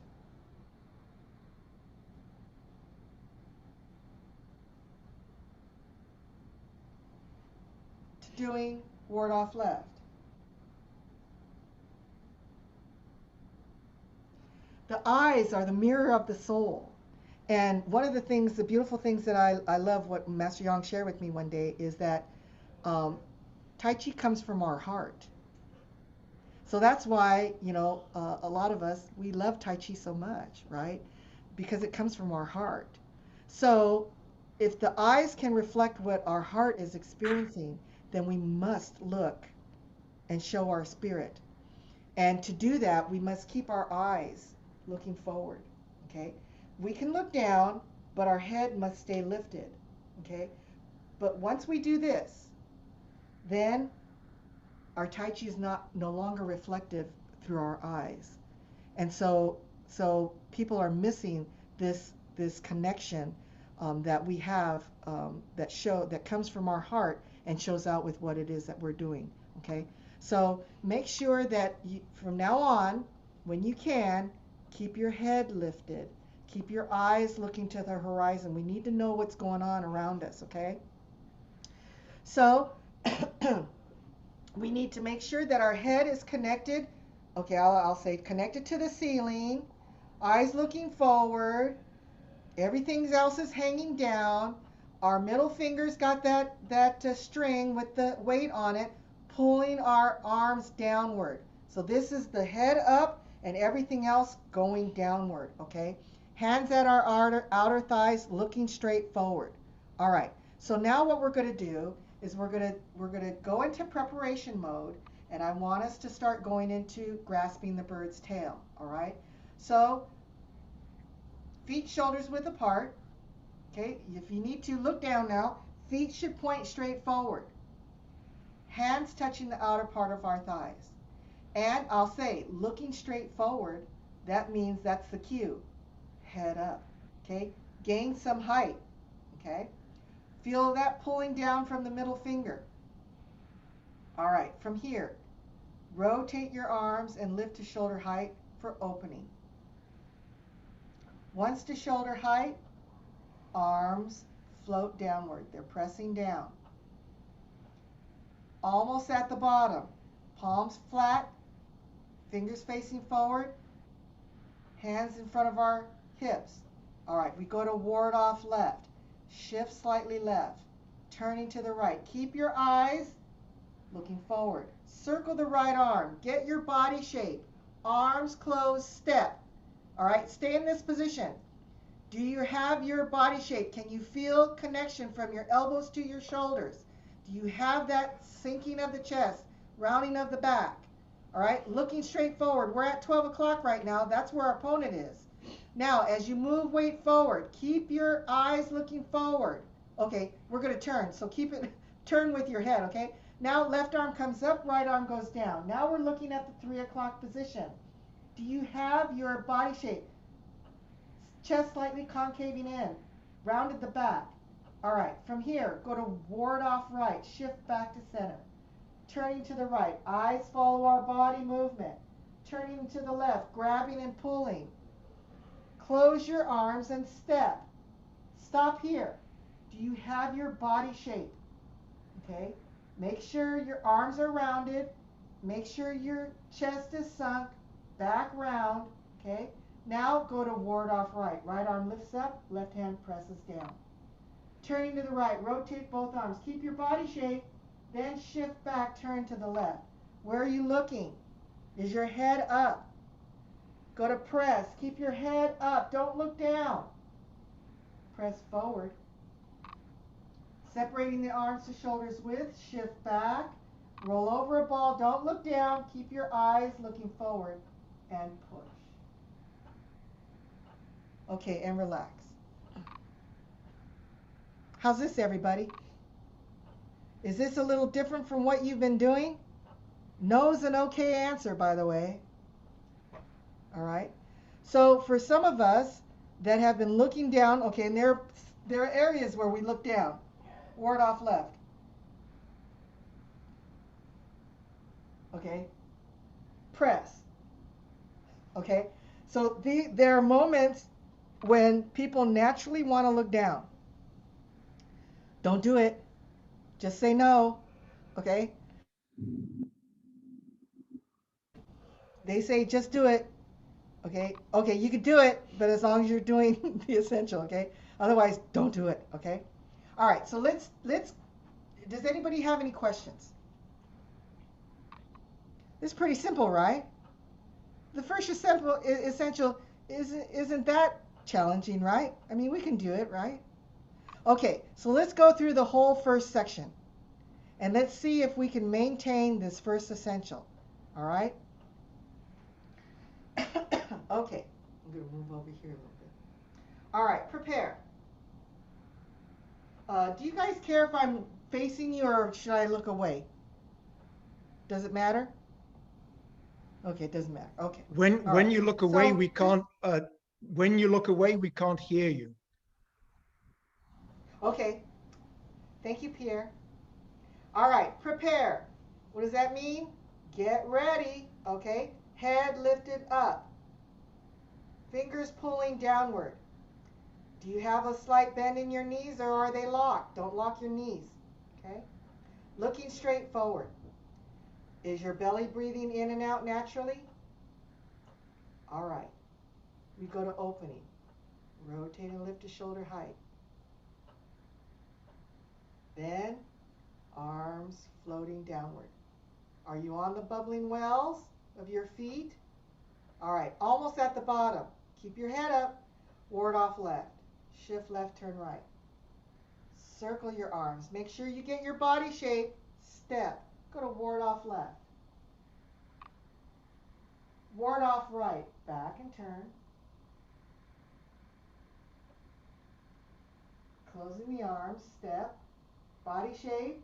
to doing ward off left. The eyes are the mirror of the soul. And one of the things, the beautiful things that I love what Master Yang shared with me one day is that Tai Chi comes from our heart. So that's why, you know, a lot of us, we love Tai Chi so much, right? Because it comes from our heart. So if the eyes can reflect what our heart is experiencing, then we must look and show our spirit. And to do that, we must keep our eyes looking forward, okay? We can look down, but our head must stay lifted, okay? But once we do this, then our Tai Chi is no longer reflective through our eyes. And so people are missing this connection that we have that comes from our heart and shows out with what it is that we're doing, okay? So make sure that from now on, when you can, keep your head lifted. Keep your eyes looking to the horizon. We need to know what's going on around us, okay? So we need to make sure that our head is connected. Okay, I'll say connected to the ceiling, eyes looking forward, everything else is hanging down. Our middle finger's got that string with the weight on it, pulling our arms downward. So this is the head up and everything else going downward, okay? Hands at our outer thighs, looking straight forward. All right, so now what we're gonna do is we're gonna go into preparation mode, and I want us to start going into grasping the bird's tail, all right? So feet shoulders width apart, okay? If you need to, look down now. Feet should point straight forward. Hands touching the outer part of our thighs. And I'll say, looking straight forward, that means that's the cue. Head up, okay? Gain some height, okay? Feel that pulling down from the middle finger. All right, from here, Rotate your arms and lift to shoulder height for opening. Once to shoulder height, arms float downward. They're pressing down. Almost at the bottom. Palms flat, fingers facing forward, hands in front of our hips. All right, we go to ward off left. Shift slightly left. Turning to the right. Keep your eyes looking forward. Circle the right arm. Get your body shape. Arms closed, step. All right, stay in this position. Do you have your body shape? Can you feel connection from your elbows to your shoulders? Do you have that sinking of the chest, rounding of the back? All right, looking straight forward. We're at 12 o'clock right now. That's where our opponent is. Now, as you move weight forward, keep your eyes looking forward. Okay, we're going to turn, so keep it, turn with your head, okay? Now, left arm comes up, right arm goes down. Now we're looking at the 3 o'clock position. Do you have your body shape? Chest slightly concaving in, rounded the back. All right, from here, go to ward off right, shift back to center. Turning to the right, eyes follow our body movement. Turning to the left, grabbing and pulling. Close your arms and step. Stop here. Do you have your body shape? Okay, make sure your arms are rounded. Make sure your chest is sunk, back round, okay? Now go to ward off right. Right arm lifts up, left hand presses down. Turning to the right, rotate both arms. Keep your body shape, then shift back, turn to the left. Where are you looking? Is your head up? Go to press. Keep your head up. Don't look down. Press forward. Separating the arms to shoulders width, shift back. Roll over a ball. Don't look down. Keep your eyes looking forward and push. Okay, and relax. How's this, everybody? Is this a little different from what you've been doing? No's an okay answer, by the way. All right. So for some of us that have been looking down, okay, and there are areas where we look down. Ward off left. Okay. Press. Okay. So there are moments when people naturally want to look down. Don't do it. Just say no. Okay. They say just do it. Okay. Okay, you can do it, but as long as you're doing the essential, okay? Otherwise, don't do it, okay? All right. So let's does anybody have any questions? It's pretty simple, right? The first essential isn't that challenging, right? I mean, we can do it, right? Okay, so let's go through the whole first section. And let's see if we can maintain this first essential. All right? Okay, I'm going to move over here a little bit. All right, prepare. Do you guys care if I'm facing you or should I look away? Does it matter? Okay, it doesn't matter. Okay. When you look away, So, we can't. When you look away, we can't hear you. Okay. Thank you, Pierre. All right, prepare. What does that mean? Get ready. Okay. Head lifted up. Fingers pulling downward. Do you have a slight bend in your knees or are they locked? Don't lock your knees. Okay. Looking straight forward. Is your belly breathing in and out naturally? All right. We go to opening. Rotate and lift to shoulder height. Then, arms floating downward. Are you on the bubbling wells of your feet? All right, almost at the bottom. Keep your head up. Ward off left. Shift left, turn right. Circle your arms. Make sure you get your body shape. Step. Go to ward off left. Ward off right. Back and turn. Closing the arms. Step. Body shape.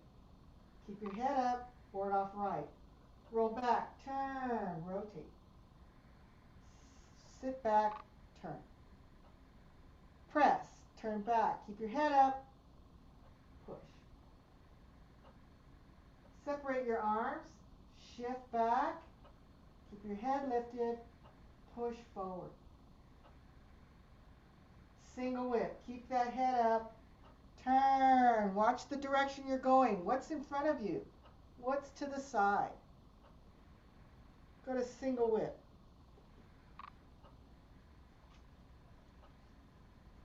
Keep your head up. Ward off right. Roll back. Turn. Rotate. Sit back. Turn. Press. Turn back. Keep your head up. Push. Separate your arms. shift back, keep your head lifted, push forward. Single whip, keep that head up, turn, watch the direction you're going. What's in front of you? What's to the side? Go to single whip.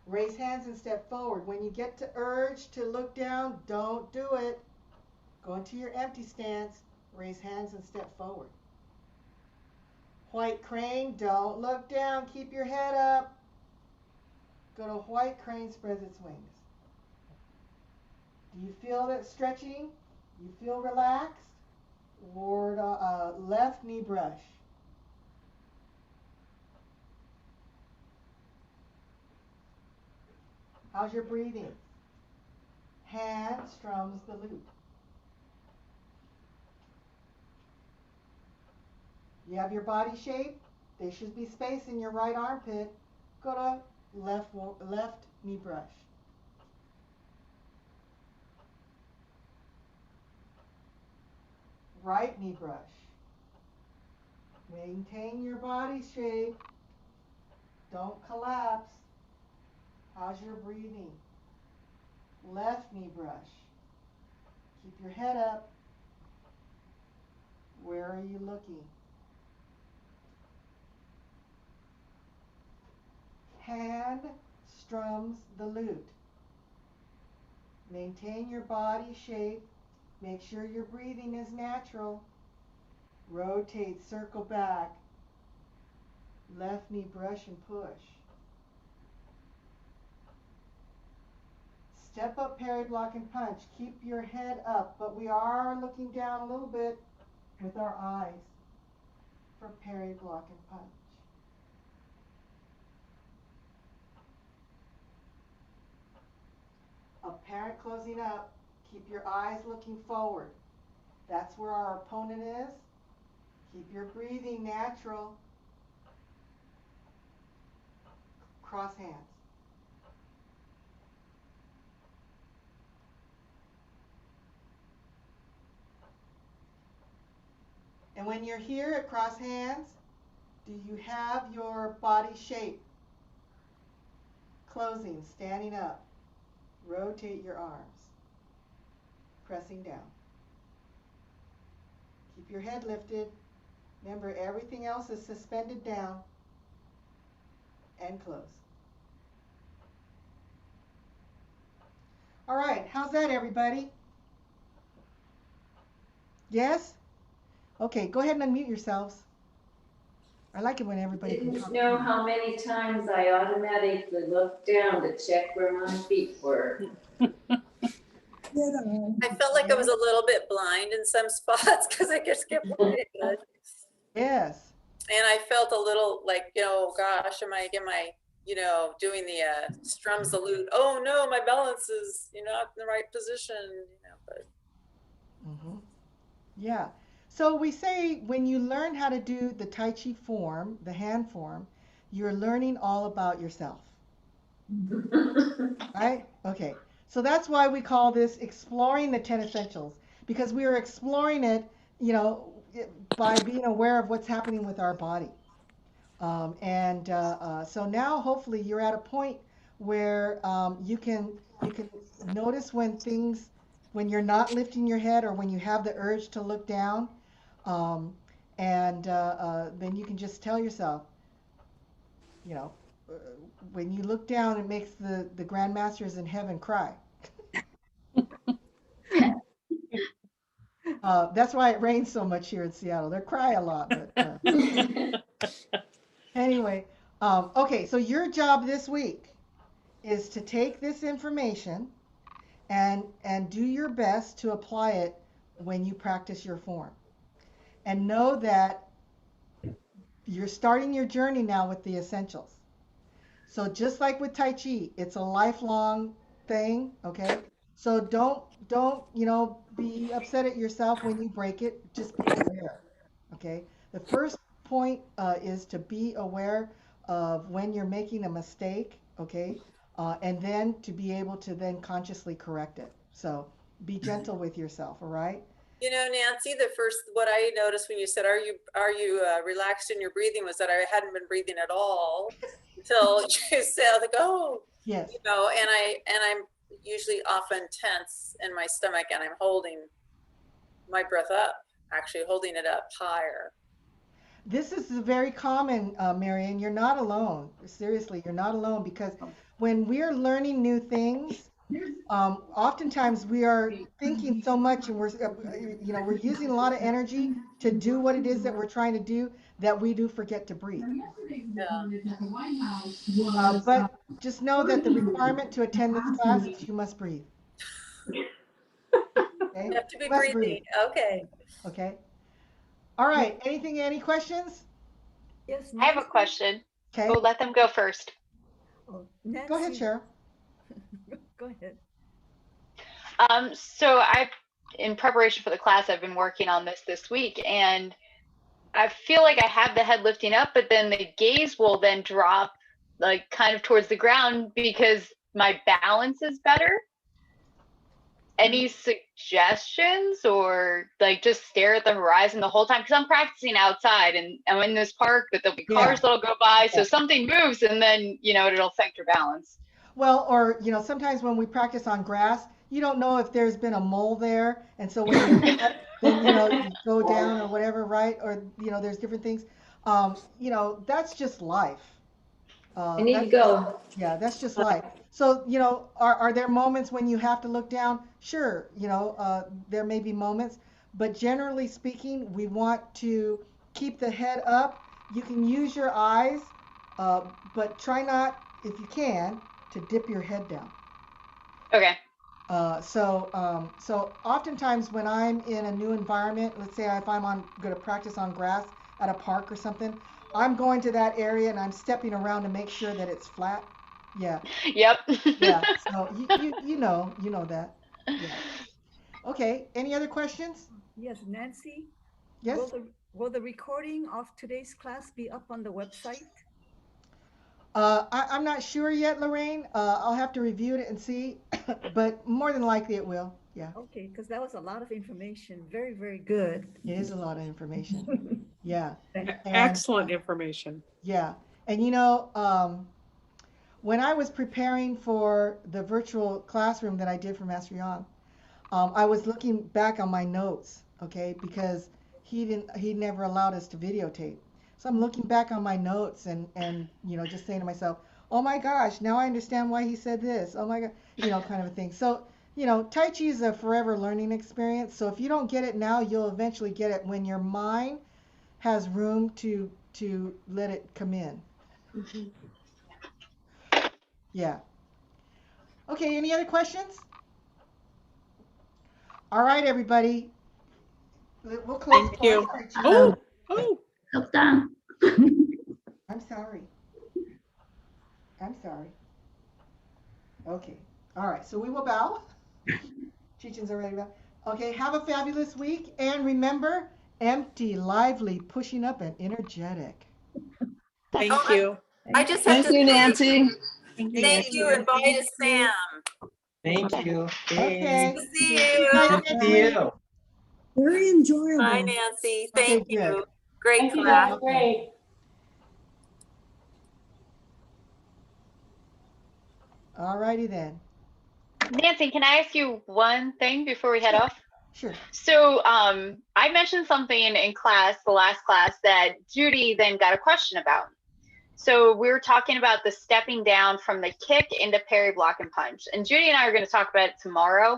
Raise hands and step forward. When you get to urge to look down, don't do it. Go into your empty stance. Raise hands and step forward. White crane, don't look down. Keep your head up. Go to white crane, spreads its wings. Do you feel that stretching? You feel relaxed? Lord, left knee brush. How's your breathing? Hand strums the lute. You have your body shape. There should be space in your right armpit. Go to left knee brush. Right knee brush. Maintain your body shape. Don't collapse. How's your breathing? Left knee brush. Keep your head up. Where are you looking? Hand strums the lute. Maintain your body shape. Make sure your breathing is natural. Rotate, circle back. Left knee brush and push. Step up, parry, block, and punch. Keep your head up, but we are looking down a little bit with our eyes for parry, block, and punch. Apparent closing up. Keep your eyes looking forward. That's where our opponent is. Keep your breathing natural. Cross hands. And when you're here at cross hands, do you have your body shape? Closing, standing up. Rotate your arms. Pressing down. Keep your head lifted. Remember, everything else is suspended down. And close. All right, how's that, everybody? Yes? Okay, go ahead and unmute yourselves. I like it when everybody can Didn't talk. know how many times I automatically looked down to check where my feet were. I felt like I was a little bit blind in some spots because I just kept looking at it. Yes. And I felt a little like, gosh, am I doing the strums the lute? Oh no, my balance is, not in the right position, but. Mm-hmm. Yeah. So we say when you learn how to do the Tai Chi form, the hand form, you're learning all about yourself. Right? Okay. So that's why we call this exploring the 10 essentials, because we are exploring it, by being aware of what's happening with our body. So now hopefully you're at a point where you can notice when you're not lifting your head or when you have the urge to look down, then you can just tell yourself, you know, uh, when you look down, it makes the grandmasters in heaven cry. That's why it rains so much here in Seattle. They cry a lot, but anyway, okay. So your job this week is to take this information and do your best to apply it when you practice your form. And know that you're starting your journey now with the essentials. So just like with Tai Chi, it's a lifelong thing, okay? So don't, be upset at yourself when you break it. Just be aware, okay? The first point is to be aware of when you're making a mistake, okay? And then to be able to then consciously correct it. So be gentle with yourself, all right? You know, Nancy, what I noticed when you said, are you relaxed in your breathing, was that I hadn't been breathing at all until you said, like, oh, Yes. you know, and I'm usually often tense in my stomach, and I'm holding my breath up, actually holding it up higher. This is very common, Marion. You're not alone. Seriously, you're not alone because when we're learning new things, oftentimes we are thinking so much and we're using a lot of energy to do what it is that we're trying to do that we do forget to breathe. Yeah. But just know that the requirement to attend this class is you must breathe. Okay? You have to be You must breathing. breathe. Okay. Okay? All right. Any questions? Yes, I have a Nancy. question. Okay. Oh, let them go first. Oh, Go ahead, Nancy, Cheryl. go ahead. So in preparation for the class, I've been working on this week, and I feel like I have the head lifting up, but then the gaze will then drop like kind of towards the ground because my balance is better. Any suggestions, or like just stare at the horizon the whole time? Because I'm practicing outside and I'm in this park, but there'll be cars that'll go by. So something moves and then, it'll affect your balance. Well, or sometimes when we practice on grass, you don't know if there's been a mole there, and so when you step, then you go down or whatever, right? Or there's different things. That's just life. I need to go. Yeah, that's just life. So, are there moments when you have to look down? Sure, there may be moments, but generally speaking, we want to keep the head up. You can use your eyes, but try not, if you can, to dip your head down. Okay. So oftentimes when I'm in a new environment, let's say if I'm going to practice on grass at a park or something, I'm going to that area and I'm stepping around to make sure that it's flat. Yeah. Yep. Yeah. So you know that. Yeah. Okay. Any other questions? Yes, Nancy, Yes. will the recording of today's class be up on the website? I'm not sure yet, Lorraine. I'll have to review it and see, but more than likely it will. Yeah. Okay, because that was a lot of information. Very, very good. It is a lot of information. Yeah. And Excellent information. yeah. And when I was preparing for the virtual classroom that I did for Master Yang, I was looking back on my notes, okay, because he never allowed us to videotape. So I'm looking back on my notes and just saying to myself, oh my gosh, now I understand why he said this. Oh my God, kind of a thing. So, Tai Chi is a forever learning experience. So if you don't get it now, you'll eventually get it when your mind has room to let it come in. Yeah. Okay, any other questions? All right, everybody. We'll close. Thank you. I'm sorry, Oh, Chica. oh. Help down. I'm sorry. I'm sorry. Okay. All right. So we will bow. Teachings are ready to bow. Okay. Have a fabulous week. And remember, empty, lively, pushing up, and energetic. Thank Oh, you. I just have Thank to you, say Nancy. thank you and bye to Sam. Thank you. Okay. Good to see See you. you guys Good to next see week. you. Very enjoyable. Bye, Nancy. Okay, Thank good. you. Great Thank you class. guys, great. All righty then. Nancy, can I ask you one thing before we head off? Sure. So I mentioned something in class, the last class, that Judy then got a question about. So we were talking about the stepping down from the kick into parry, block, and punch. And Judy and I are going to talk about it tomorrow,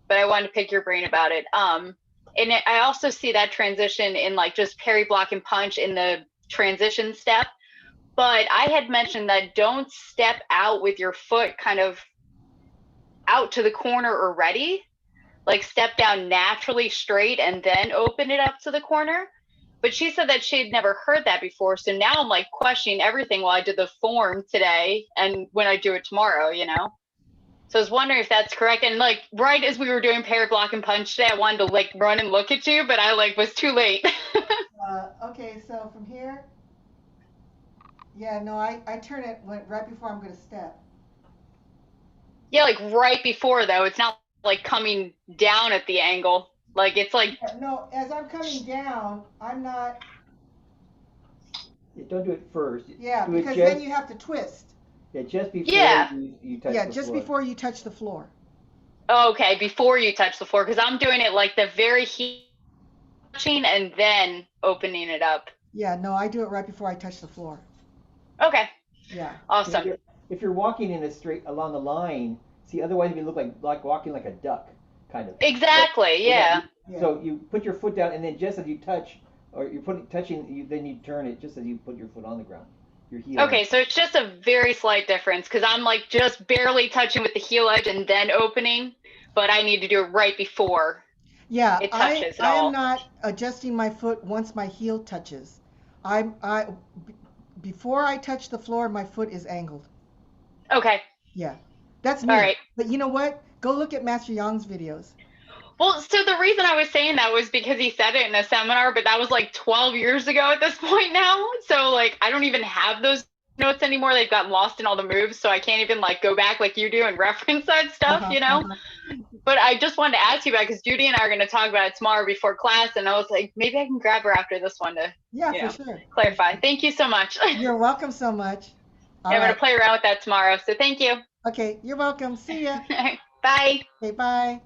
but I wanted to pick your brain about it. I also see that transition in like just parry, block, and punch in the transition step. But I had mentioned that don't step out with your foot kind of out to the corner already. Like step down naturally straight and then open it up to the corner. But she said that she'd never heard that before. So now I'm like questioning everything while I did the form today and when I do it tomorrow, So I was wondering if that's correct. And like right as we were doing parry, block, and punch today, I wanted to like run and look at you, but I like was too late. Okay, so from here, yeah, no, I turn it right before I'm going to step. Yeah, like right before though. It's not like coming down at the angle. Like it's like, No, as I'm coming down, I'm not. Yeah, don't do it first. Yeah, Do it because just, then you have to twist. yeah, just before Yeah. you touch Yeah, the just floor. before you touch the floor. okay, before you touch the floor, because I'm doing it like the very touching and then opening it up. Yeah, no, I do it right before I touch the floor. Okay, Yeah. awesome. If you're walking in a straight along the line, see, otherwise you look like walking like a duck, kind of. Exactly, yeah. So you put your foot down, and then just as you touch, or you're touching, then you turn it just as you put your foot on the ground. Your heel. Okay, so it's just a very slight difference because I'm like just barely touching with the heel edge and then opening, but I need to do it right before Yeah, it touches at I am all. not adjusting my foot once my heel touches. Before I touch the floor, my foot is angled. Okay, Yeah, that's me. all right. But you know what? Go look at Master Yang's videos. Well, so the reason I was saying that was because he said it in a seminar, but that was like 12 years ago at this point now. So like I don't even have those notes anymore. They've gotten lost in all the moves, so I can't even like go back like you do and reference that stuff, you know? But I just wanted to ask you about because Judy and I are going to talk about it tomorrow before class, and I was like, maybe I can grab her after this one to for sure. clarify. Thank you so much. You're welcome so much. I'm going to play around with that tomorrow. So thank you. Okay, you're welcome. See ya. Bye. Okay, bye.